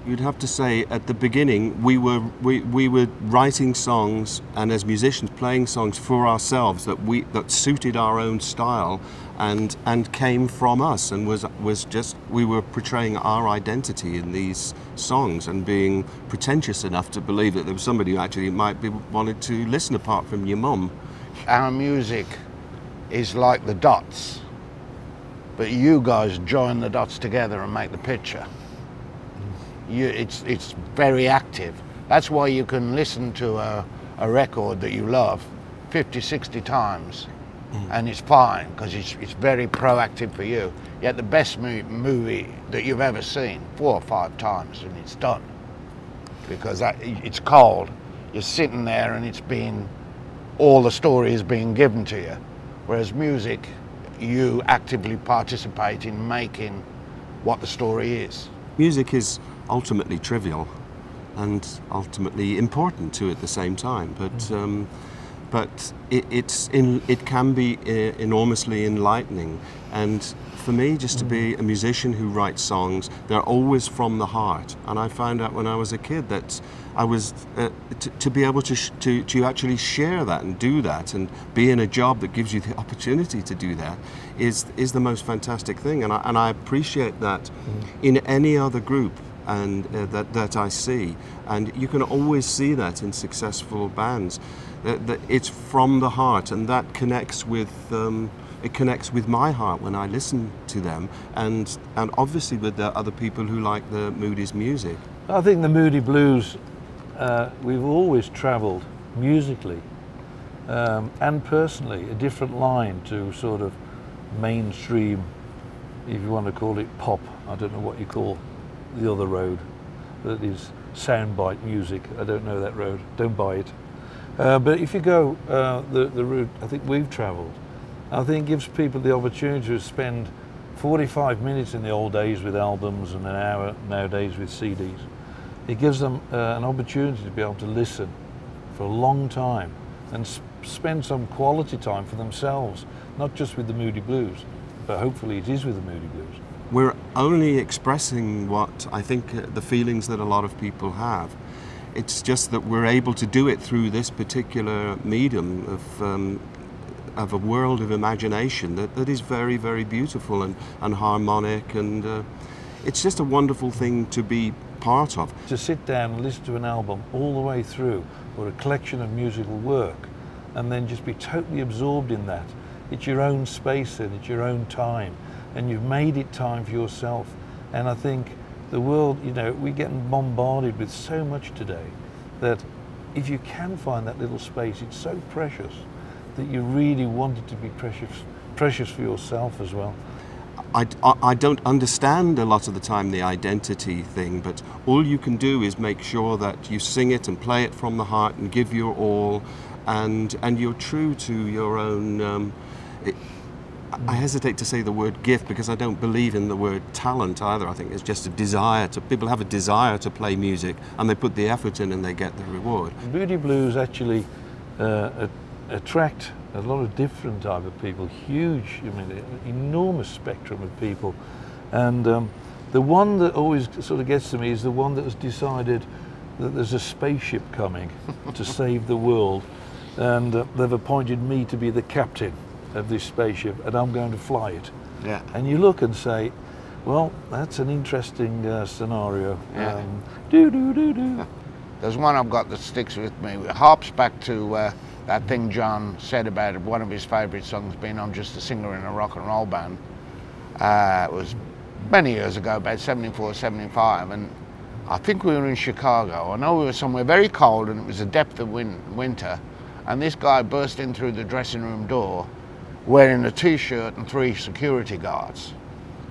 you'd have to say at the beginning we were writing songs, and as musicians playing songs for ourselves that suited our own style and came from us, and was just, we were portraying our identity in these songs and being pretentious enough to believe that there was somebody who actually might be wanted to listen apart from your mum. Our music is like the dots, but you guys join the dots together and make the picture. It's very active. That's why you can listen to a record that you love 50, 60 times and it's fine, because it's very proactive for you. Yet the best movie that you've ever seen, 4 or 5 times and it's done. Because it's cold, you're sitting there and all the story is being given to you. Whereas music, you actively participate in making what the story is. Music is ultimately trivial and ultimately important too at the same time, but it can be enormously enlightening. And for me, just to be a musician who writes songs, they're always from the heart. And I found out when I was a kid that I was to be able to actually share that and do that and be in a job that gives you the opportunity to do that is the most fantastic thing. And I appreciate that in any other group and that I see. And you can always see that in successful bands. That it's from the heart, and that connects with it connects with my heart when I listen to them, and obviously with the other people who like the Moody's music. I think the Moody Blues, we've always travelled musically and personally a different line to sort of mainstream, if you want to call it pop. I don't know what you call the other road that is soundbite music. I don't know that road, don't buy it. But if you go the route I think we've travelled, I think gives people the opportunity to spend 45 minutes in the old days with albums and an hour nowadays with CDs. It gives them an opportunity to be able to listen for a long time and spend some quality time for themselves, not just with the Moody Blues, but hopefully it is with the Moody Blues. We're only expressing what I think the feelings that a lot of people have. It's just that we're able to do it through this particular medium of a world of imagination that is very, very beautiful and harmonic, and it's just a wonderful thing to be part of. To sit down and listen to an album all the way through, or a collection of musical work, and then just be totally absorbed in that. It's your own space and it's your own time, and you've made it time for yourself. And I think the world, you know, we're getting bombarded with so much today that if you can find that little space, it's so precious that you really want it to be precious for yourself as well. I don't understand a lot of the time the identity thing, but all you can do is make sure that you sing it and play it from the heart and give your all, and you're true to your own I hesitate to say the word gift, because I don't believe in the word talent either. I think it's just a desire people have a desire to play music, and they put the effort in and they get the reward. Moody Blues actually attract a lot of different type of people, huge, I mean, an enormous spectrum of people. And the one that always sort of gets to me is the one that has decided that there's a spaceship coming to save the world, and they've appointed me to be the captain of this spaceship, and I'm going to fly it. Yeah. And you look and say, well, that's an interesting scenario. Yeah. There's one I've got that sticks with me. It harps back to that thing John said about one of his favourite songs being I'm just a singer in a rock and roll band. It was many years ago, about 74, 75, and I think we were in Chicago. I know we were somewhere very cold, and it was the depth of winter, and this guy burst in through the dressing room door wearing a t-shirt and 3 security guards,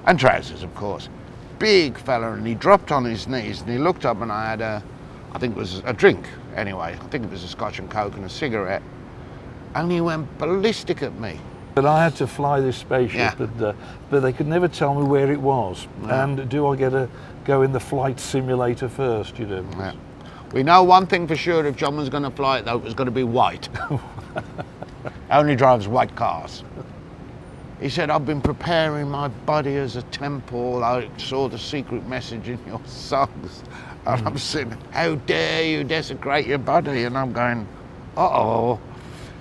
and trousers of course. Big fella, and he dropped on his knees and he looked up, and I had I think it was a drink anyway, I think it was a Scotch and Coke and a cigarette, and he went ballistic at me. But I had to fly this spaceship, yeah. but they could never tell me where it was. Yeah. And do I get to go in the flight simulator first, you know? Yeah. We know one thing for sure, if John was going to fly it though, it was going to be white. Only drives white cars. He said, I've been preparing my body as a temple. I saw the secret message in your songs. And I'm saying, how dare you desecrate your body? And I'm going, uh-oh.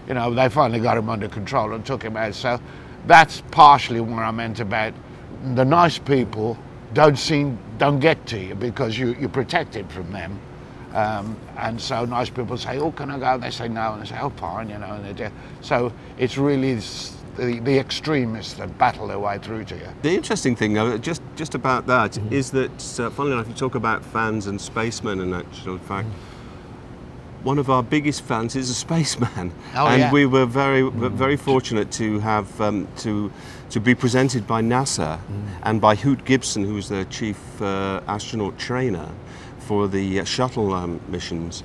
You know, they finally got him under control and took him out. So that's partially what I meant about the nice people don't get to you because you're protected from them. And so nice people say, oh, can I go? And they say no, and they say, oh, fine, you know, and they do. So it's really the extremists that battle their way through to you. The interesting thing, though, just about that, is that, funnily enough, you talk about fans and spacemen, and actual fact, one of our biggest fans is a spaceman, and we were very fortunate to have to be presented by NASA and by Hoot Gibson, who was the chief astronaut trainer for the shuttle missions,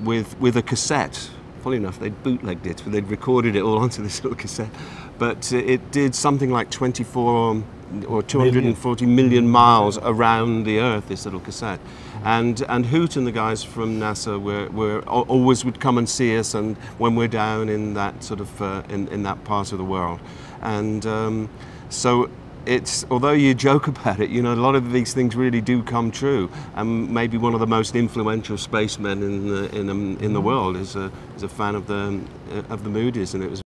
with a cassette. Funny enough, they'd bootlegged it, but they'd recorded it all onto this little cassette. But it did something like 24 or 240 million miles around the Earth, this little cassette. And Hoot and the guys from NASA were always would come and see us, and when we're down in that sort of in that part of the world. And so it's, although you joke about it, you know, a lot of these things really do come true. And maybe one of the most influential spacemen in the world is a fan of the Moody's, and it was